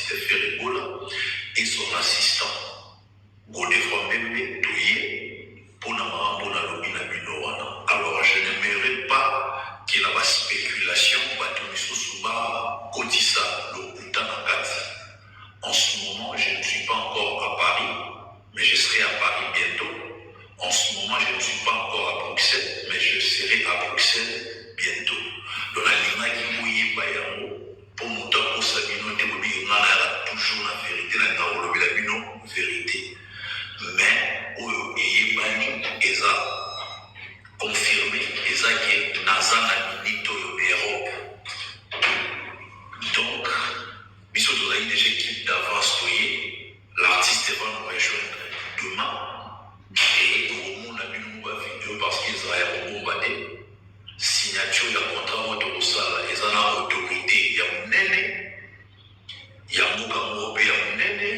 l'artiste Ferregola et son assistant Godefroy Mbembe Touye pour Namambona Lobina Binowana. Alors je n'aimerais pas qu'il y ait la spéculation, Batumisosuba, Kotissa, Lokuta Nakati. En ce moment, je ne suis pas encore à Paris, mais je serai à Paris bientôt. En ce moment, je ne suis pas encore à Bruxelles, mais je serai à Bruxelles bientôt. Donc, la ligne qui pour nous donner Sabino, toujours la vérité, la vérité. Mais, Yébani, Eza, confirmé, Eza qui est Nazana Minito Europe. Donc, Bissot a une équipe d'avance, l'artiste va nous rejoindre demain. Et au monde a vu une vidéo parce qu'Israël a bombardé. Signature de contrat au Sala, ils ont autorité. Il y a un nene, il y a un mot, il y a un nene.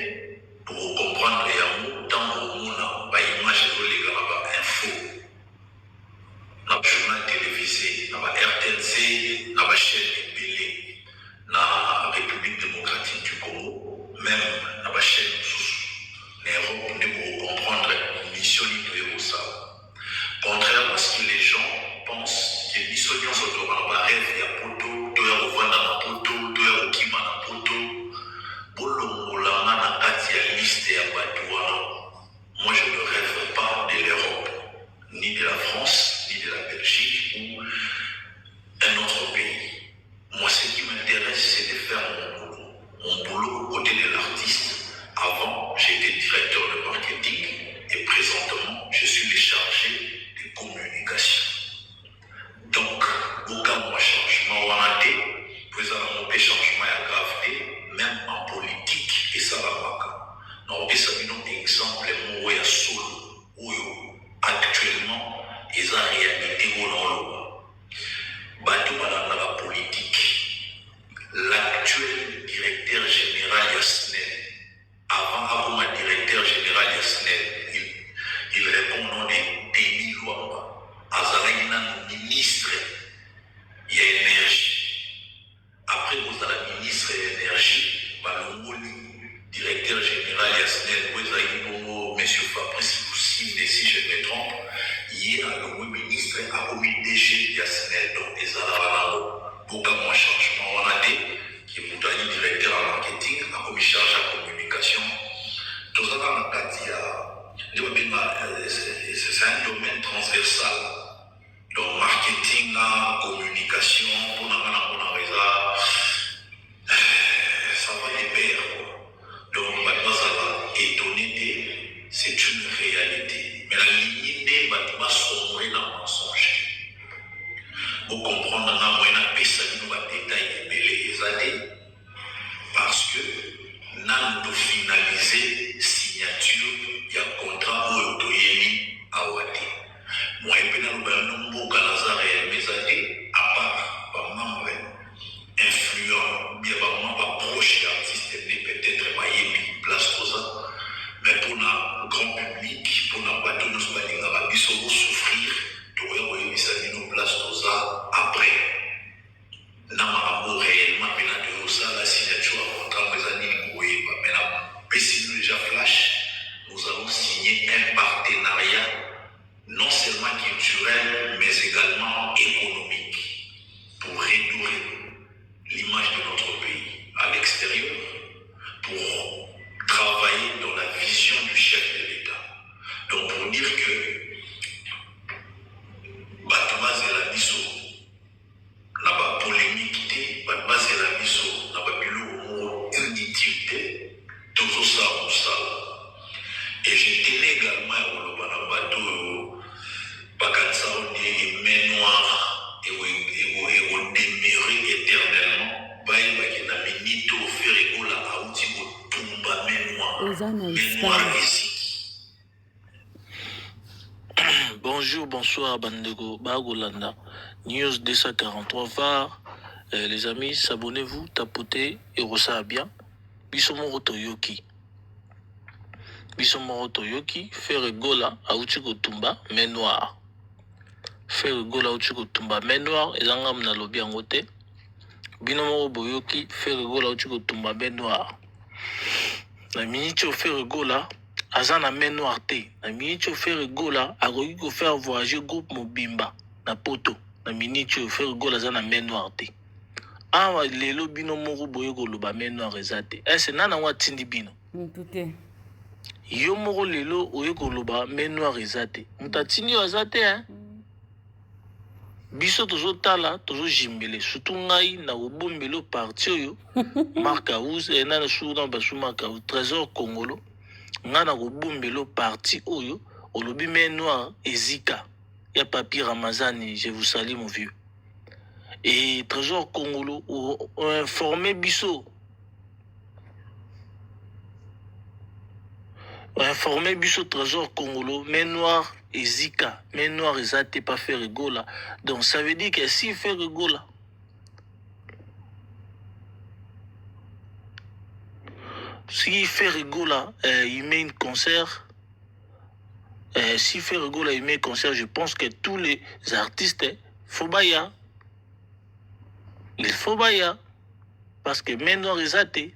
Pour comprendre, il y a un mot dans le monde, il image de info. Dans le journal télévisé, dans la RTNC, dans la chaîne Bélé, dans la République démocratique du Congo, même dans la chaîne L'Europe pour comprendre la mission de ça. Contrairement à ce que les gens pensent, que les missions sont dans la rêve, il y a poto, il y a Rwanda na poto, il y a Kima na poto, Bolongola na kati ya liste ya Badouana. Moi je ne rêve pas de l'Europe, ni de la France, ni de la Belgique ou un autre pays. Moi ce qui m'intéresse c'est de faire mon boulot aux côtés de l'artiste. Avant, j'étais directeur de marketing et présentement, je suis le chargé de communication. Donc, aucun changement ou en été, présentement, des changements à gravité, même en politique, et ça va pas. Donc, ça nous donne un exemple, où il y a solo, où actuellement, il y a réalité au nom Batou dans la politique. L'actuel directeur général Yasnel, avant Abouma, directeur général Yasnel, il répond au nom de Denis Luamba. Azalaïna, ministre, il y a énergie. Après, vous avez la ministre de l'énergie, Balongoli, directeur général Yasnel, vous avez M. Fabrice Loussine, si je me trompe, il y a le ministre a commis DG Yasnel, donc ils ont beaucoup moins changement. On a dit qui est directeur en marketing, a commis charge à communication. Tout ça dans le c'est un domaine transversal. Donc, marketing, communication, ça va de pair. Donc, maintenant, ça va étonner, c'est une réalité. Mais la ligne n'est pas sombrer dans le mensonge. Pour comprendre, on a moyen de détail les années. Parce que, nous avons finalisé signature, il y a un contrat où il a Wadi. Moi, je vais vous dire mes à part par membre influent, bien par proche artiste, peut-être Miami, place pour ça. Mais pour le grand public, pour le bateau, nous allons souffrir, nous allons place pour ça après. Nous avons réellement la signature à contrat, mais si nous déjà flash, nous allons signer un partenariat non seulement culturel, mais également économique pour réduire l'image de notre pays à l'extérieur, pour travailler dans la vision du chef de l'État. Donc pour dire que Batouaz et la Misso, n'a pas polémique, Batouaz et la Misso, n'a pas pu inutile, toujours ça, ou ça. Et je tenais également à bateau, Bakansa, des mains noires, et on demeurer éternellement. Baïba, Minito, Ferregola, Aoutigo, Tumba, main noire, ici. Bonjour, bonsoir, Bandego, Bagolanda, News 243 VAR. Les amis, s'abonnez-vous, tapotez, et ressort bien. Bisomoro Toyoki. Bisomoro Toyoki, Ferregola, Aoutigo Tumba, main noire. Ferregola, Aoutigo Tumba, main noire, et Zangam na lobi en côté. Binomoro Boyoki, Ferregola, Aoutigo Tumba, main noire. Na minute au faire gola, aza na main noire te. Na minute au faire gola, agogi ko faire voyager groupe Mobimba na poto. Na minute au faire gola aza na main noire te. Awa lelo bino moko boye ko loba main noire ezate. C'est nana wa tindi bino. Tout Yo moko lelo oye ko loba main noire ezate. Mutatini yo azate hein. Biso tozo tala, tozo jimbele, surtout ngai na obombelo parti oyo, marka ouz, na sou na basu marka ou trésor congolo, nga na obombelo parti oyo, olobi main noire ezika, ya papier Ramazani, je vous salue mon vieux. Et trésor congolo, ou informé biso, informé biso trésor congolo, main noire ezika, main noire ezate pas faire rigola. Donc ça veut dire que s'il fait rigola, s'il fait rigola, il met un concert. S'il fait rigola, il met un concert. Je pense que tous les artistes, faut baya. Il faut baya. Parce que main noire ezate.